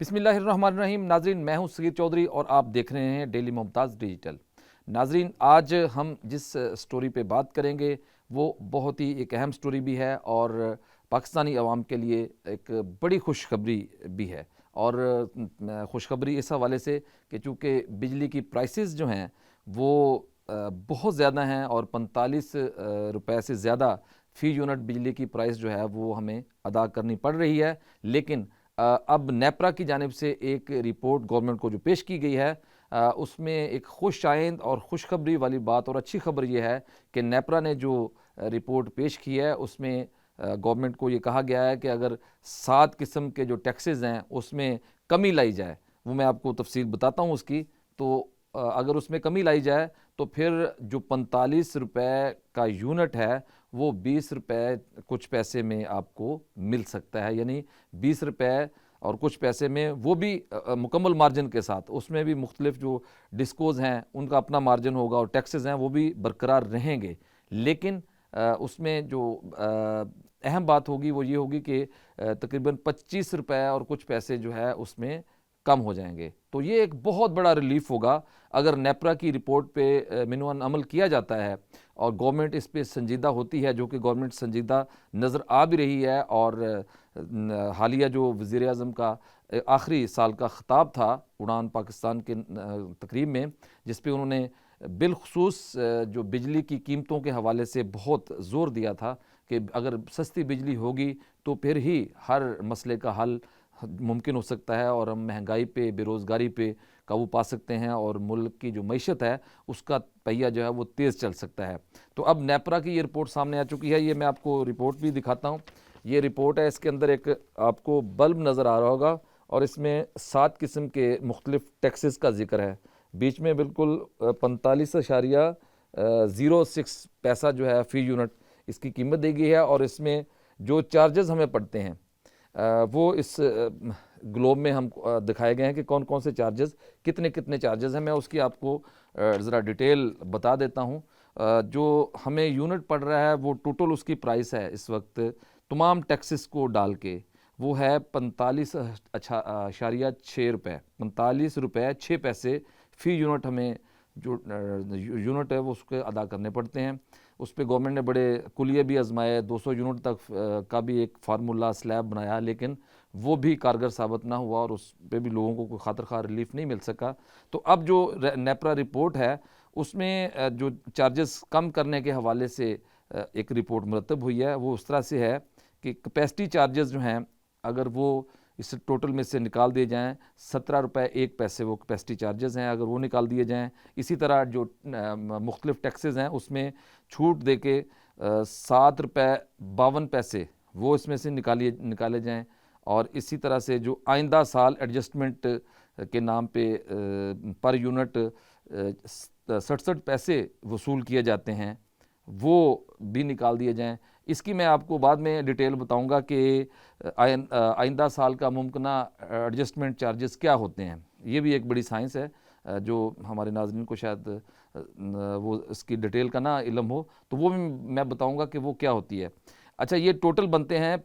بسم اللہ الرحمن الرحیم۔ ناظرین، میں ہوں صغیر چودھری اور آپ دیکھ رہے ہیں ڈیلی ممتاز ڈیجیٹل۔ ناظرین، آج ہم جس سٹوری پہ بات کریں گے وہ بہت ہی ایک اہم سٹوری بھی ہے اور پاکستانی عوام کے لیے ایک بڑی خوشخبری بھی ہے، اور خوشخبری اس حوالے سے کہ چونکہ بجلی کی پرائسز جو ہیں وہ بہت زیادہ ہیں اور 45 روپے سے زیادہ فی یونٹ بجلی کی پرائس جو ہے وہ ہمیں ادا کرنی پڑ رہی ہے۔ لیکن اب نیپرا کی جانب سے ایک رپورٹ گورنمنٹ کو جو پیش کی گئی ہے، اس میں ایک خوش آئند اور خوشخبری والی بات اور اچھی خبر یہ ہے کہ نیپرا نے جو رپورٹ پیش کی ہے اس میں گورنمنٹ کو یہ کہا گیا ہے کہ اگر 7 قسم کے جو ٹیکسز ہیں اس میں کمی لائی جائے، وہ میں آپ کو تفصیل بتاتا ہوں اس کی، تو اگر اس میں کمی لائی جائے تو پھر جو 45 روپے کا یونٹ ہے وہ 20 روپے کچھ پیسے میں آپ کو مل سکتا ہے، یعنی 20 روپے اور کچھ پیسے میں، وہ بھی مکمل مارجن کے ساتھ۔ اس میں بھی مختلف جو ڈسکوز ہیں ان کا اپنا مارجن ہوگا اور ٹیکسز ہیں وہ بھی برقرار رہیں گے، لیکن اس میں جو اہم بات ہوگی وہ یہ ہوگی کہ تقریباً 25 روپے اور کچھ پیسے جو ہے اس میں کم ہو جائیں گے۔ تو یہ ایک بہت بڑا ریلیف ہوگا اگر نیپرا کی رپورٹ پہ منوان عمل کیا جاتا ہے اور گورنمنٹ اس پہ سنجیدہ ہوتی ہے، جو کہ گورنمنٹ سنجیدہ نظر آ بھی رہی ہے۔ اور حالیہ جو وزیر اعظم کا آخری سال کا خطاب تھا اڑان پاکستان کے تقریب میں، جس پہ انہوں نے بالخصوص جو بجلی کی قیمتوں کے حوالے سے بہت زور دیا تھا کہ اگر سستی بجلی ہوگی تو پھر ہی ہر مسئلے کا حل ممکن ہو سکتا ہے اور ہم مہنگائی پہ، بے روزگاری پہ قابو پا سکتے ہیں اور ملک کی جو معیشت ہے اس کا پہیہ جو ہے وہ تیز چل سکتا ہے۔ تو اب نیپرا کی یہ رپورٹ سامنے آ چکی ہے، یہ میں آپ کو رپورٹ بھی دکھاتا ہوں۔ یہ رپورٹ ہے، اس کے اندر ایک آپ کو بلب نظر آ رہا ہوگا اور اس میں 7 قسم کے مختلف ٹیکسز کا ذکر ہے۔ بیچ میں بالکل 45.06 پیسہ جو ہے فی یونٹ اس کی قیمت دی گئی ہے، اور اس میں جو چارجز ہمیں پڑتے ہیں وہ اس گلوب میں ہم دکھائے گئے ہیں کہ کون کون سے چارجز، کتنے کتنے چارجز ہیں۔ میں اس کی آپ کو ذرا ڈیٹیل بتا دیتا ہوں۔ جو ہمیں یونٹ پڑ رہا ہے وہ ٹوٹل اس کی پرائس ہے اس وقت تمام ٹیکسز کو ڈال کے، وہ ہے 45.6 روپے، 45 روپے 6 پیسے فی یونٹ ہمیں جو یونٹ ہے وہ اس کے ادا کرنے پڑتے ہیں۔ اس پہ گورنمنٹ نے بڑے کلیے بھی آزمائے، 200 یونٹ تک کا بھی ایک فارمولا سلیب بنایا، لیکن وہ بھی کارگر ثابت نہ ہوا اور اس پہ بھی لوگوں کو کوئی خاطر خواہ ریلیف نہیں مل سکا۔ تو اب جو نیپرا رپورٹ ہے اس میں جو چارجز کم کرنے کے حوالے سے ایک رپورٹ مرتب ہوئی ہے، وہ اس طرح سے ہے کہ کیپیسٹی چارجز جو ہیں اگر وہ اس ٹوٹل میں سے نکال دیے جائیں، 17 روپے 1 پیسے وہ کیپیسٹی چارجز ہیں، اگر وہ نکال دیے جائیں، اسی طرح جو مختلف ٹیکسز ہیں اس میں چھوٹ دے کے 7 روپے 52 پیسے وہ اس میں سے نکالے جائیں، اور اسی طرح سے جو آئندہ سال ایڈجسٹمنٹ کے نام پہ پر یونٹ 67 پیسے وصول کیے جاتے ہیں وہ بھی نکال دیے جائیں۔ اس کی میں آپ کو بعد میں ڈیٹیل بتاؤں گا کہ آئندہ سال کا ممکنہ ایڈجسٹمنٹ چارجز کیا ہوتے ہیں۔ یہ بھی ایک بڑی سائنس ہے جو ہمارے ناظرین کو شاید وہ اس کی ڈیٹیل کا نہ علم ہو، تو وہ بھی میں بتاؤں گا کہ وہ کیا ہوتی ہے۔ اچھا، یہ ٹوٹل بنتے ہیں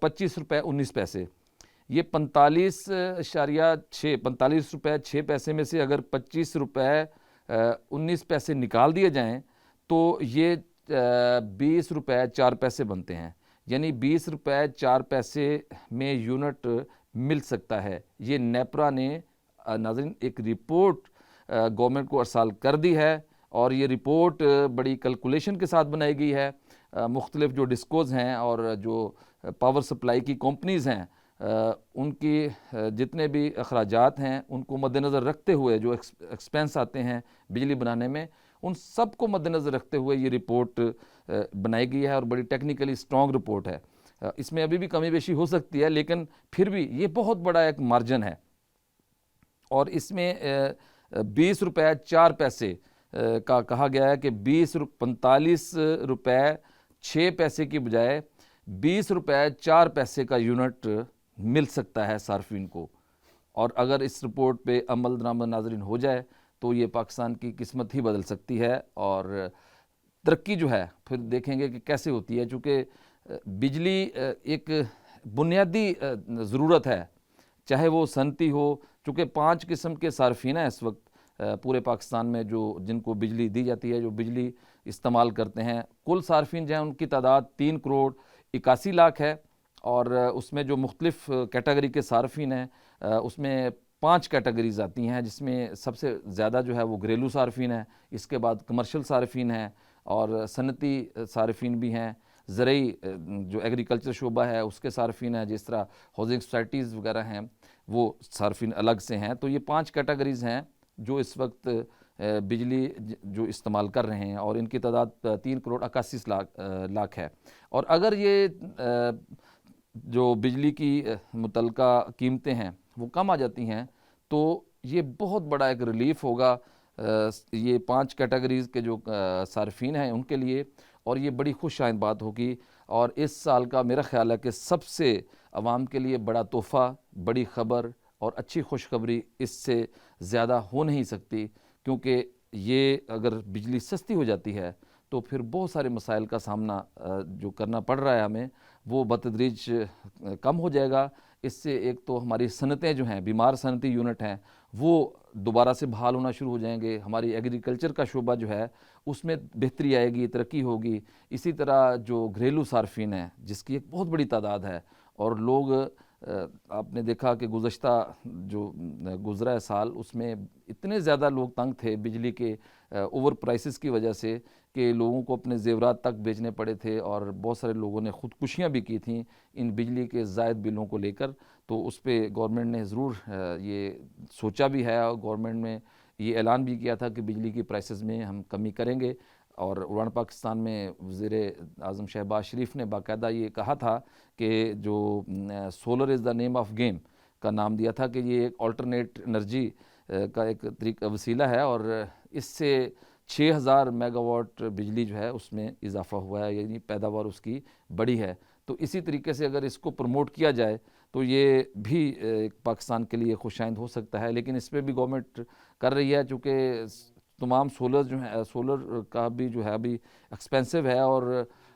25 روپے 19 پیسے۔ یہ 45 روپے 6 پیسے میں سے اگر 25 روپے 19 پیسے نکال دیے جائیں تو یہ 20 روپے 4 پیسے بنتے ہیں، یعنی 20 روپے 4 پیسے میں یونٹ مل سکتا ہے۔ یہ نیپرا نے ناظرین ایک رپورٹ گورنمنٹ کو ارسال کر دی ہے، اور یہ رپورٹ بڑی کیلکولیشن کے ساتھ بنائی گئی ہے۔ مختلف جو ڈسکوز ہیں اور جو پاور سپلائی کی کمپنیز ہیں ان کی جتنے بھی اخراجات ہیں ان کو مد نظر رکھتے ہوئے، جو ایکسپینس آتے ہیں بجلی بنانے میں، ان سب کو مد نظر رکھتے ہوئے یہ رپورٹ بنائی گئی ہے، اور بڑی ٹیکنیکلی سٹرونگ رپورٹ ہے۔ اس میں ابھی بھی کمی بیشی ہو سکتی ہے، لیکن پھر بھی یہ بہت بڑا ایک مارجن ہے، اور اس میں 20 روپے 4 پیسے کا کہا گیا ہے کہ 45 روپے 6 پیسے کی بجائے 20 روپے 4 پیسے کا یونٹ مل سکتا ہے صارفین کو۔ اور اگر اس رپورٹ پہ عمل درآمد ناظرین ہو جائے تو یہ پاکستان کی قسمت ہی بدل سکتی ہے، اور ترقی جو ہے پھر دیکھیں گے کہ کیسے ہوتی ہے، چونکہ بجلی ایک بنیادی ضرورت ہے چاہے وہ صنعتی ہو، چونکہ 5 قسم کے صارفین ہیں اس وقت پورے پاکستان میں جو جن کو بجلی دی جاتی ہے، جو بجلی استعمال کرتے ہیں۔ کل صارفین جو ہیں ان کی تعداد 3,81,00,000 ہے، اور اس میں جو مختلف کیٹیگری کے صارفین ہیں اس میں 5 کیٹیگریز آتی ہیں، جس میں سب سے زیادہ جو ہے وہ گھریلو صارفین ہیں، اس کے بعد کمرشل صارفین ہیں، اور صنعتی صارفین بھی ہیں، زرعی جو ایگریکلچر شعبہ ہے اس کے صارفین ہیں، جس طرح ہاؤسنگ سوسائٹیز وغیرہ ہیں وہ صارفین الگ سے ہیں۔ تو یہ 5 کیٹیگریز ہیں جو اس وقت بجلی جو استعمال کر رہے ہیں، اور ان کی تعداد 3,81,00,000 ہے۔ اور اگر یہ جو بجلی کی متعلقہ قیمتیں ہیں وہ کم آ جاتی ہیں تو یہ بہت بڑا ایک ریلیف ہوگا یہ 5 کیٹیگریز کے جو صارفین ہیں ان کے لیے، اور یہ بڑی خوش آئند بات ہوگی، اور اس سال کا میرا خیال ہے کہ سب سے عوام کے لیے بڑا تحفہ، بڑی خبر اور اچھی خوشخبری اس سے زیادہ ہو نہیں سکتی، کیونکہ یہ اگر بجلی سستی ہو جاتی ہے تو پھر بہت سارے مسائل کا سامنا جو کرنا پڑ رہا ہے ہمیں، وہ بتدریج کم ہو جائے گا۔ اس سے ایک تو ہماری صنعتیں جو ہیں، بیمار صنعتی یونٹ ہیں، وہ دوبارہ سے بحال ہونا شروع ہو جائیں گے، ہماری ایگریکلچر کا شعبہ جو ہے اس میں بہتری آئے گی، ترقی ہوگی۔ اسی طرح جو گھریلو صارفین ہیں جس کی ایک بہت بڑی تعداد ہے، اور لوگ آپ نے دیکھا کہ گزشتہ جو گزرا ہے سال، اس میں اتنے زیادہ لوگ تنگ تھے بجلی کے اوور پرائسز کی وجہ سے کہ لوگوں کو اپنے زیورات تک بیچنے پڑے تھے، اور بہت سارے لوگوں نے خودکشیاں بھی کی تھیں ان بجلی کے زائد بلوں کو لے کر۔ تو اس پہ گورنمنٹ نے ضرور یہ سوچا بھی ہے، اور گورنمنٹ میں یہ اعلان بھی کیا تھا کہ بجلی کی پرائسز میں ہم کمی کریں گے، اور اڑان پاکستان میں وزیر اعظم شہباز شریف نے باقاعدہ یہ کہا تھا کہ جو solar is the name of game کا نام دیا تھا، کہ یہ ایک آلٹرنیٹ انرجی کا ایک طریقہ وسیلہ ہے، اور اس سے 6,000 میگا واٹ بجلی جو ہے اس میں اضافہ ہوا ہے، یعنی پیداوار اس کی بڑی ہے۔ تو اسی طریقے سے اگر اس کو پروموٹ کیا جائے تو یہ بھی ایک پاکستان کے لیے خوش آئند ہو سکتا ہے، لیکن اس پہ بھی گورنمنٹ کر رہی ہے، چونکہ تمام سولر جو ہیں، سولر کا بھی جو ہے ابھی ایکسپینسو ہے، اور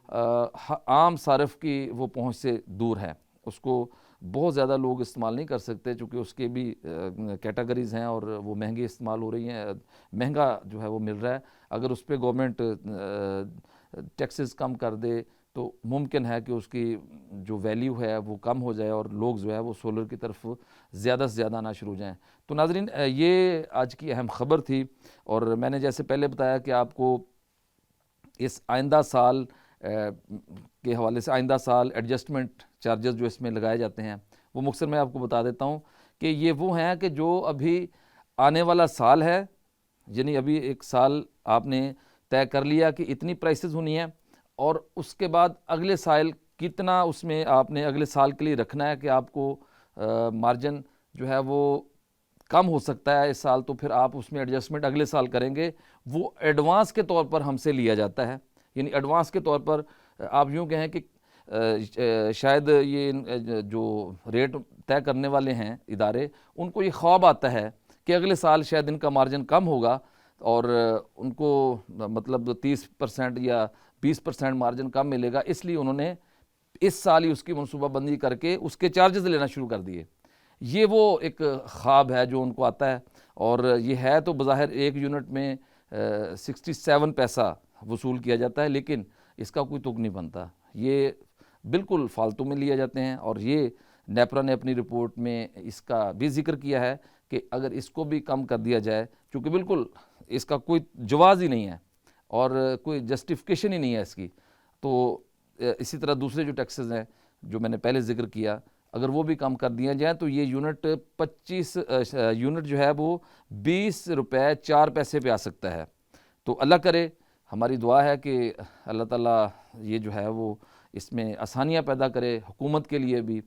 عام صارف کی وہ پہنچ سے دور ہے، اس کو بہت زیادہ لوگ استعمال نہیں کر سکتے، چونکہ اس کے بھی کیٹیگریز ہیں اور وہ مہنگی استعمال ہو رہی ہیں، مہنگا جو ہے وہ مل رہا ہے۔ اگر اس پہ گورنمنٹ ٹیکسز کم کر دے تو ممکن ہے کہ اس کی جو ویلیو ہے وہ کم ہو جائے، اور لوگ جو ہے وہ سولر کی طرف زیادہ سے زیادہ آنا شروع ہو جائیں۔ تو ناظرین، یہ آج کی اہم خبر تھی، اور میں نے جیسے پہلے بتایا کہ آپ کو اس آئندہ سال کے حوالے سے، آئندہ سال ایڈجسٹمنٹ چارجز جو اس میں لگائے جاتے ہیں وہ مختصر میں آپ کو بتا دیتا ہوں کہ یہ وہ ہیں کہ جو ابھی آنے والا سال ہے، یعنی ابھی ایک سال آپ نے طے کر لیا کہ اتنی پرائسز ہونی ہے، اور اس کے بعد اگلے سال کتنا اس میں آپ نے اگلے سال کے لیے رکھنا ہے کہ آپ کو مارجن جو ہے وہ کم ہو سکتا ہے اس سال، تو پھر آپ اس میں ایڈجسٹمنٹ اگلے سال کریں گے، وہ ایڈوانس کے طور پر ہم سے لیا جاتا ہے۔ یعنی ایڈوانس کے طور پر آپ یوں کہیں کہ شاید یہ جو ریٹ طے کرنے والے ہیں ادارے، ان کو یہ خواب آتا ہے کہ اگلے سال شاید ان کا مارجن کم ہوگا، اور ان کو مطلب 30% یا 20% مارجن کم ملے گا، اس لیے انہوں نے اس سال ہی اس کی منصوبہ بندی کر کے اس کے چارجز لینا شروع کر دیے۔ یہ وہ ایک خواب ہے جو ان کو آتا ہے، اور یہ ہے تو بظاہر ایک یونٹ میں 67 پیسہ وصول کیا جاتا ہے، لیکن اس کا کوئی تک نہیں بنتا، یہ بالکل فالتو میں لیے جاتے ہیں۔ اور یہ نیپرا نے اپنی رپورٹ میں اس کا بھی ذکر کیا ہے کہ اگر اس کو بھی کم کر دیا جائے، چونکہ بالکل اس کا کوئی جواز ہی نہیں ہے اور کوئی جسٹیفیکیشن ہی نہیں ہے اس کی، تو اسی طرح دوسرے جو ٹیکسز ہیں جو میں نے پہلے ذکر کیا، اگر وہ بھی کم کر دیا جائیں تو یہ یونٹ 25 یونٹ جو ہے وہ 20 روپے 4 پیسے پہ آ سکتا ہے۔ تو اللہ کرے، ہماری دعا ہے کہ اللہ تعالیٰ یہ جو ہے وہ اس میں آسانیاں پیدا کرے حکومت کے لیے بھی،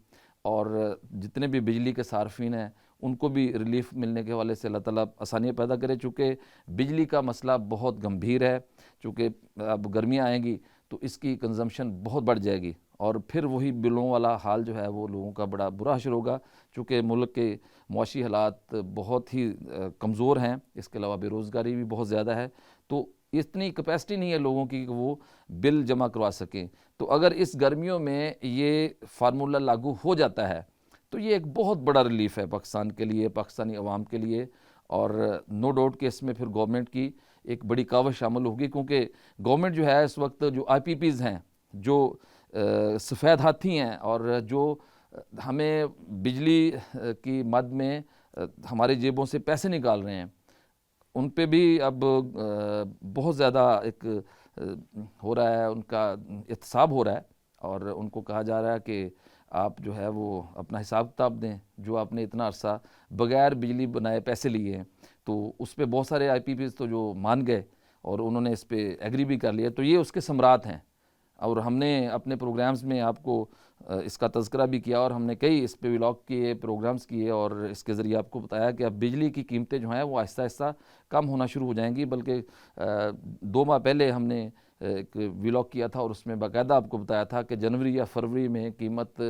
اور جتنے بھی بجلی کے صارفین ہیں ان کو بھی ریلیف ملنے کے حوالے سے اللہ تعالیٰ آسانیاں پیدا کرے، چونکہ بجلی کا مسئلہ بہت گمبھیر ہے، چونکہ اب گرمیاں آئیں گی تو اس کی کنزمپشن بہت بڑھ جائے گی، اور پھر وہی بلوں والا حال جو ہے وہ لوگوں کا بڑا برا حشر ہوگا، چونکہ ملک کے معاشی حالات بہت ہی کمزور ہیں، اس کے علاوہ بے روزگاری بھی بہت زیادہ ہے، تو اتنی کیپیسٹی نہیں ہے لوگوں کی کہ وہ بل جمع کروا سکیں۔ تو اگر اس گرمیوں میں یہ فارمولہ لاگو ہو جاتا ہے تو یہ ایک بہت بڑا ریلیف ہے پاکستان کے لیے، پاکستانی عوام کے لیے، اور نو ڈاؤٹ کہ اس میں پھر گورنمنٹ کی ایک بڑی کاوش شامل ہوگی، کیونکہ گورنمنٹ جو ہے اس وقت جو آئی پی پیز ہیں، جو سفید ہاتھی ہیں، اور جو ہمیں بجلی کی مد میں ہمارے جیبوں سے پیسے نکال رہے ہیں، ان پہ بھی اب بہت زیادہ ایک ہو رہا ہے، ان کا احتساب ہو رہا ہے، اور ان کو کہا جا رہا ہے کہ آپ جو ہے وہ اپنا حساب کتاب دیں، جو آپ نے اتنا عرصہ بغیر بجلی بنائے پیسے لیے ہیں۔ تو اس پہ بہت سارے آئی پی پیز تو جو مان گئے اور انہوں نے اس پہ ایگری بھی کر لیا، تو یہ اس کے ثمرات ہیں، اور ہم نے اپنے پروگرامز میں آپ کو اس کا تذکرہ بھی کیا، اور ہم نے کئی اس پہ ولاگ کیے، پروگرامز کیے، اور اس کے ذریعے آپ کو بتایا کہ اب بجلی کی قیمتیں جو ہیں وہ آہستہ آہستہ کم ہونا شروع ہو جائیں گی، بلکہ 2 ماہ پہلے ہم نے ایک ولاگ کیا تھا، اور اس میں باقاعدہ آپ کو بتایا تھا کہ جنوری یا فروری میں قیمت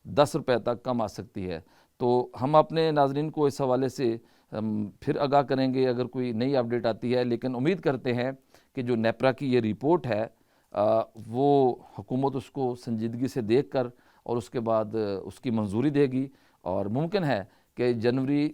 10 روپے تک کم آ سکتی ہے۔ تو ہم اپنے ناظرین کو اس حوالے سے پھر آگاہ کریں گے اگر کوئی نئی اپڈیٹ آتی ہے، لیکن امید کرتے ہیں کہ جو نیپرا کی یہ رپورٹ ہے وہ حکومت اس کو سنجیدگی سے دیکھ کر اور اس کے بعد اس کی منظوری دے گی، اور ممکن ہے کہ جنوری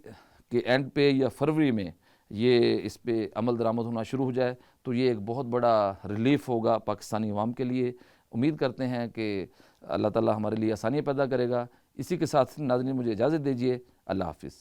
کے اینڈ پہ یا فروری میں یہ اس پہ عمل درآمد ہونا شروع ہو جائے، تو یہ ایک بہت بڑا ریلیف ہوگا پاکستانی عوام کے لیے۔ امید کرتے ہیں کہ اللہ تعالی ہمارے لیے آسانیاں پیدا کرے گا۔ اسی کے ساتھ ناظرین مجھے اجازت دیجیے، اللہ حافظ۔